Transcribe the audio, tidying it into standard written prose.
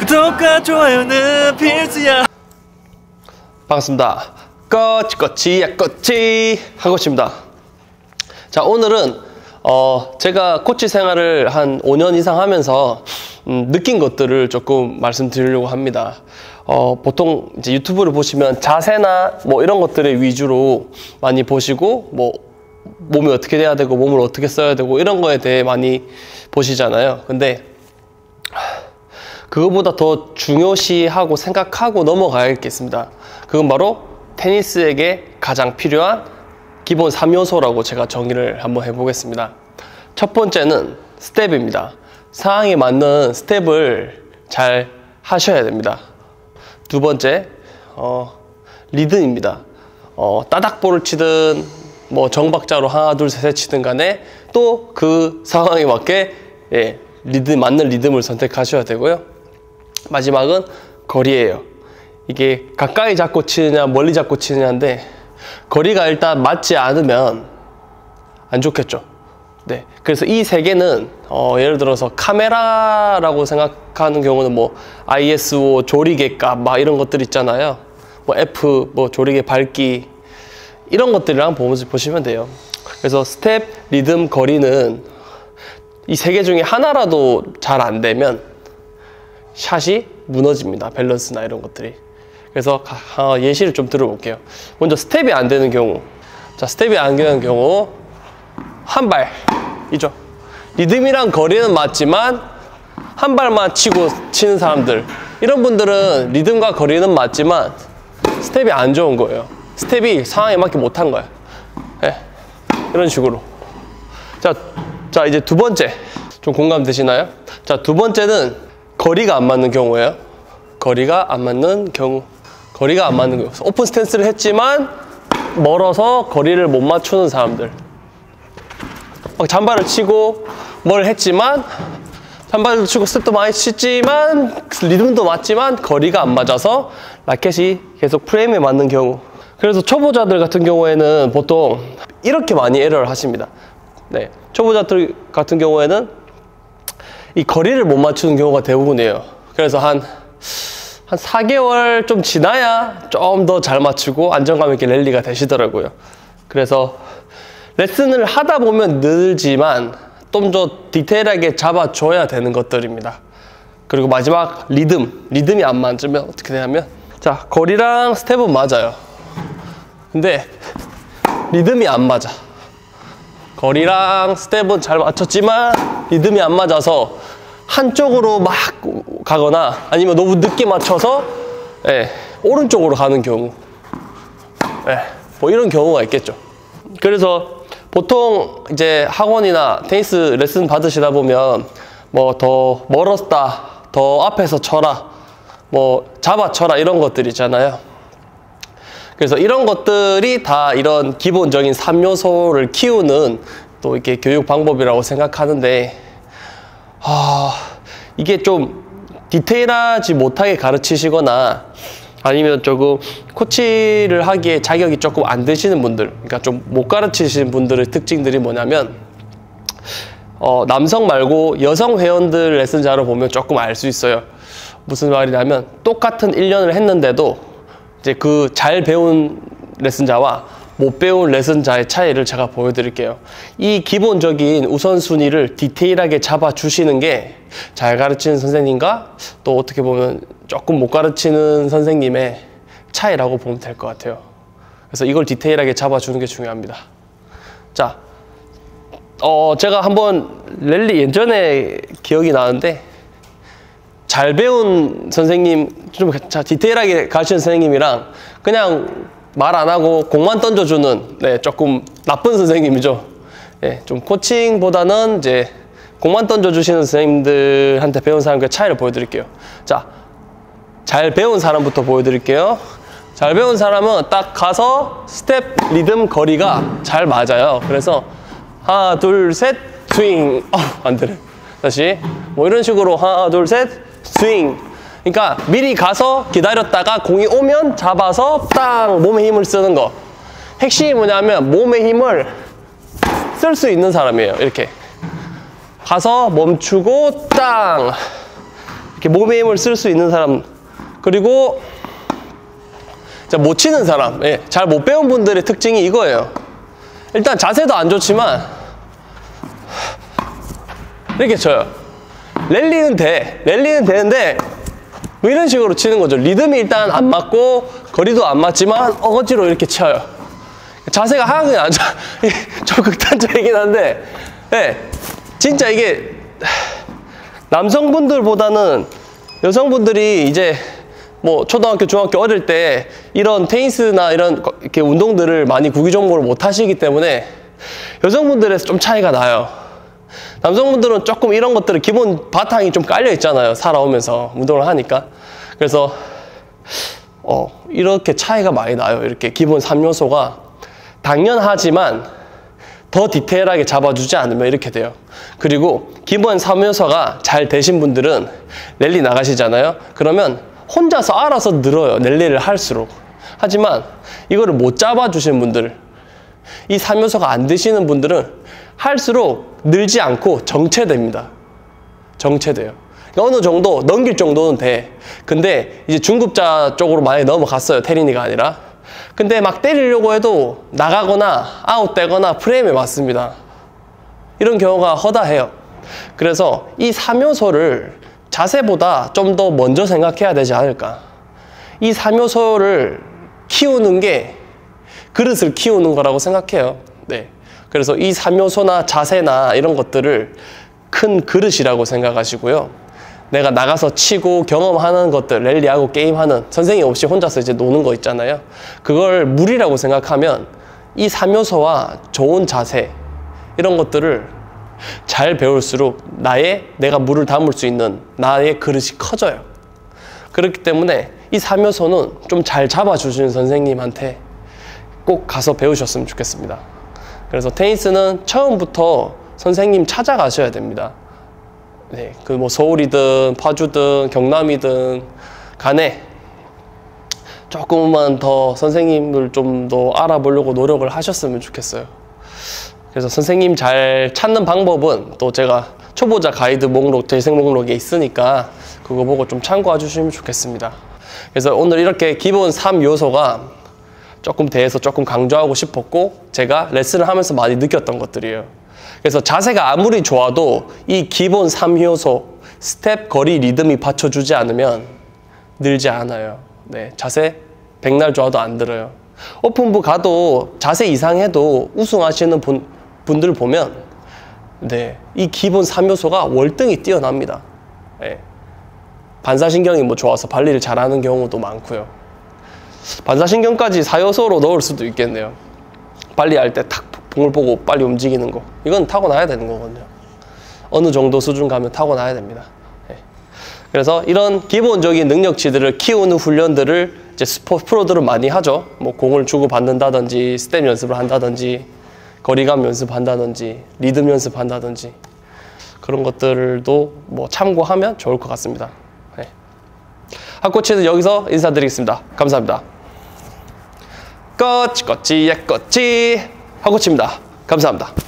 구독과 좋아요는 필수야. 반갑습니다. 꼬치꼬치야 꼬치 하고있습니다. 자, 오늘은 제가 코치 생활을 한 5년 이상 하면서 느낀 것들을 조금 말씀드리려고 합니다. 보통 이제 유튜브를 보시면 자세나 뭐 이런 것들을 위주로 많이 보시고, 뭐 몸이 어떻게 돼야 되고 몸을 어떻게 써야 되고 이런 거에 대해 많이 보시잖아요. 근데 그거보다 더 중요시하고 생각하고 넘어가야 할 게 있습니다. 그건 바로 테니스에게 가장 필요한 기본 3요소라고 제가 정의를 한번 해보겠습니다. 첫 번째는 스텝입니다. 상황에 맞는 스텝을 잘 하셔야 됩니다. 두 번째, 리듬입니다. 따닥볼을 치든 뭐 정박자로 하나 둘 셋 치든 간에 또 그 상황에 맞게 맞는 리듬을 선택하셔야 되고요. 마지막은 거리예요. 이게 가까이 잡고 치느냐 멀리 잡고 치느냐인데, 거리가 일단 맞지 않으면 안 좋겠죠. 네, 그래서 이 세 개는 예를 들어서 카메라라고 생각하는 경우는 뭐 ISO 조리개 값 막 이런 것들 있잖아요. 뭐 F 뭐 조리개 밝기 이런 것들이랑 보시면 돼요. 그래서 스텝, 리듬, 거리는 이 세 개 중에 하나라도 잘 안 되면 샷이 무너집니다. 밸런스나 이런 것들이. 그래서 예시를 좀 들어볼게요. 먼저 스텝이 안 되는 경우. 자, 스텝이 안 되는 경우 한 발이죠. 리듬이랑 거리는 맞지만 한 발만 치는 사람들, 이런 분들은 리듬과 거리는 맞지만 스텝이 안 좋은 거예요. 스텝이 상황에 맞게 못한 거야. 네, 이런 식으로. 자, 이제 두 번째. 좀 공감되시나요? 자, 두 번째는 거리가 안 맞는 경우예요. 거리가 안 맞는 경우. 오픈 스탠스를 했지만 멀어서 거리를 못 맞추는 사람들. 잔발을 치고 뭘 했지만, 잔발도 치고 스텝도 많이 치지만 리듬도 맞지만 거리가 안 맞아서 라켓이 계속 프레임에 맞는 경우. 그래서 초보자들 같은 경우에는 보통 이렇게 많이 에러를 하십니다. 네, 초보자들 같은 경우에는 이 거리를 못 맞추는 경우가 대부분이에요. 그래서 한 4개월 좀 지나야 좀 더 잘 맞추고 안정감 있게 랠리가 되시더라고요. 그래서 레슨을 하다 보면 늘지만 좀 더 디테일하게 잡아줘야 되는 것들입니다. 그리고 마지막 리듬이 안 맞으면 어떻게 되냐면, 자, 거리랑 스텝은 맞아요. 근데 리듬이 안 맞아. 거리랑 스텝은 잘 맞췄지만 리듬이 안 맞아서 한쪽으로 막 가거나 아니면 너무 늦게 맞춰서 오른쪽으로 가는 경우, 뭐 이런 경우가 있겠죠. 그래서 보통 이제 학원이나 테니스 레슨 받으시다 보면 뭐 더 멀었다, 더 앞에서 쳐라, 뭐 잡아쳐라 이런 것들 있잖아요. 그래서 이런 것들이 다 이런 기본적인 3요소를 키우는 또 이렇게 교육 방법이라고 생각하는데, 이게 좀 디테일하지 못하게 가르치시거나 아니면 조금 코치를 하기에 자격이 조금 안 되시는 분들, 그러니까 좀 못 가르치시는 분들의 특징들이 뭐냐면, 남성 말고 여성 회원들 레슨자로 보면 조금 알 수 있어요. 무슨 말이냐면, 똑같은 1년을 했는데도 이제 그 잘 배운 레슨자와 못 배운 레슨자의 차이를 제가 보여드릴게요. 이 기본적인 우선순위를 디테일하게 잡아주시는 게 잘 가르치는 선생님과 또 어떻게 보면 조금 못 가르치는 선생님의 차이라고 보면 될 것 같아요. 그래서 이걸 디테일하게 잡아주는 게 중요합니다. 자, 제가 한번 랠리 예전에 기억이 나는데, 잘 배운 선생님, 좀 디테일하게 가르치는 선생님이랑 그냥 말 안 하고 공만 던져주는 조금 나쁜 선생님이죠. 좀 코칭보다는 이제 공만 던져주시는 선생님들한테 배운 사람과 차이를 보여드릴게요. 자, 잘 배운 사람부터 보여드릴게요. 잘 배운 사람은 딱 가서 스텝, 리듬, 거리가 잘 맞아요. 그래서 하나, 둘, 셋, 스윙. 안 되네. 다시. 뭐 이런 식으로 하나, 둘, 셋, 스윙. 그러니까 미리 가서 기다렸다가 공이 오면 잡아서 딱 몸에 힘을 쓰는 거. 핵심이 뭐냐면 몸에 힘을 쓸 수 있는 사람이에요. 이렇게 가서 멈추고 땅 이렇게 몸의 힘을 쓸 수 있는 사람, 그리고 못 치는 사람, 예, 잘 못 배운 분들의 특징이 이거예요. 일단 자세도 안 좋지만 이렇게 쳐요. 랠리는 되는데 뭐 이런 식으로 치는 거죠. 리듬이 일단 안 맞고 거리도 안 맞지만 어거지로 이렇게 쳐요. 자세가 하나도 안 좋아. 좀 극단적이긴 한데, 예, 진짜 이게 남성분들보다는 여성분들이 이제 뭐 초등학교, 중학교 어릴 때 이런 테니스나 이런 이렇게 운동들을 많이 구기 종목으로 못 하시기 때문에 여성분들에서 좀 차이가 나요. 남성분들은 조금 이런 것들을 기본 바탕이 좀 깔려 있잖아요. 살아오면서 운동을 하니까. 그래서 이렇게 차이가 많이 나요. 이렇게 기본 3요소가 당연하지만 더 디테일하게 잡아주지 않으면 이렇게 돼요. 그리고 기본 3요소가 잘 되신 분들은 랠리 나가시잖아요. 그러면 혼자서 알아서 늘어요. 랠리를 할수록. 하지만 이거를 못 잡아주신 분들, 이 3요소가 안 되시는 분들은 할수록 늘지 않고 정체됩니다. 정체돼요. 그러니까 어느 정도 넘길 정도는 돼. 근데 이제 중급자 쪽으로 많이 넘어갔어요. 테린이가 아니라. 근데 막 때리려고 해도 나가거나 아웃되거나 프레임에 맞습니다. 이런 경우가 허다해요. 그래서 이 3요소를 자세보다 좀 더 먼저 생각해야 되지 않을까. 이 3요소를 키우는 게 그릇을 키우는 거라고 생각해요. 네. 그래서 이 3요소나 자세나 이런 것들을 큰 그릇이라고 생각하시고요. 내가 나가서 치고 경험하는 것들, 랠리하고 게임하는, 선생님 없이 혼자서 이제 노는 거 있잖아요. 그걸 물이라고 생각하면 이 3요소와 좋은 자세, 이런 것들을 잘 배울수록 내가 물을 담을 수 있는 나의 그릇이 커져요. 그렇기 때문에 이 3요소는 좀 잘 잡아주시는 선생님한테 꼭 가서 배우셨으면 좋겠습니다. 그래서 테니스는 처음부터 선생님 찾아가셔야 됩니다. 네, 그 뭐 서울이든 파주든 경남이든 간에 조금만 더 선생님을 좀 더 알아보려고 노력을 하셨으면 좋겠어요. 그래서 선생님 잘 찾는 방법은 또 제가 초보자 가이드 목록, 재생 목록에 있으니까 그거 보고 좀 참고해 주시면 좋겠습니다. 그래서 오늘 이렇게 기본 3요소가 조금 대해서 조금 강조하고 싶었고, 제가 레슨을 하면서 많이 느꼈던 것들이에요. 그래서 자세가 아무리 좋아도 이 기본 3요소, 스텝, 거리, 리듬이 받쳐주지 않으면 늘지 않아요. 네, 자세 백날 좋아도 안 들어요. 오픈부 가도 자세 이상해도 우승하시는 분들 보면, 네, 이 기본 3요소가 월등히 뛰어납니다. 네. 반사신경이 뭐 좋아서 발리를 잘하는 경우도 많고요. 반사신경까지 4요소로 넣을 수도 있겠네요. 발리 할 때 탁 공을 보고 빨리 움직이는 거, 이건 타고나야 되는 거거든요. 어느 정도 수준 가면 타고나야 됩니다. 네. 그래서 이런 기본적인 능력치들을 키우는 훈련들을 이제 스포츠 프로들은 많이 하죠. 뭐 공을 주고 받는다든지, 스텝 연습을 한다든지, 거리감 연습한다든지, 리듬 연습한다든지, 그런 것들도 뭐 참고하면 좋을 것 같습니다. 네. 핫코치는 여기서 인사드리겠습니다. 감사합니다. 꺼치 핫코치입니다. 감사합니다.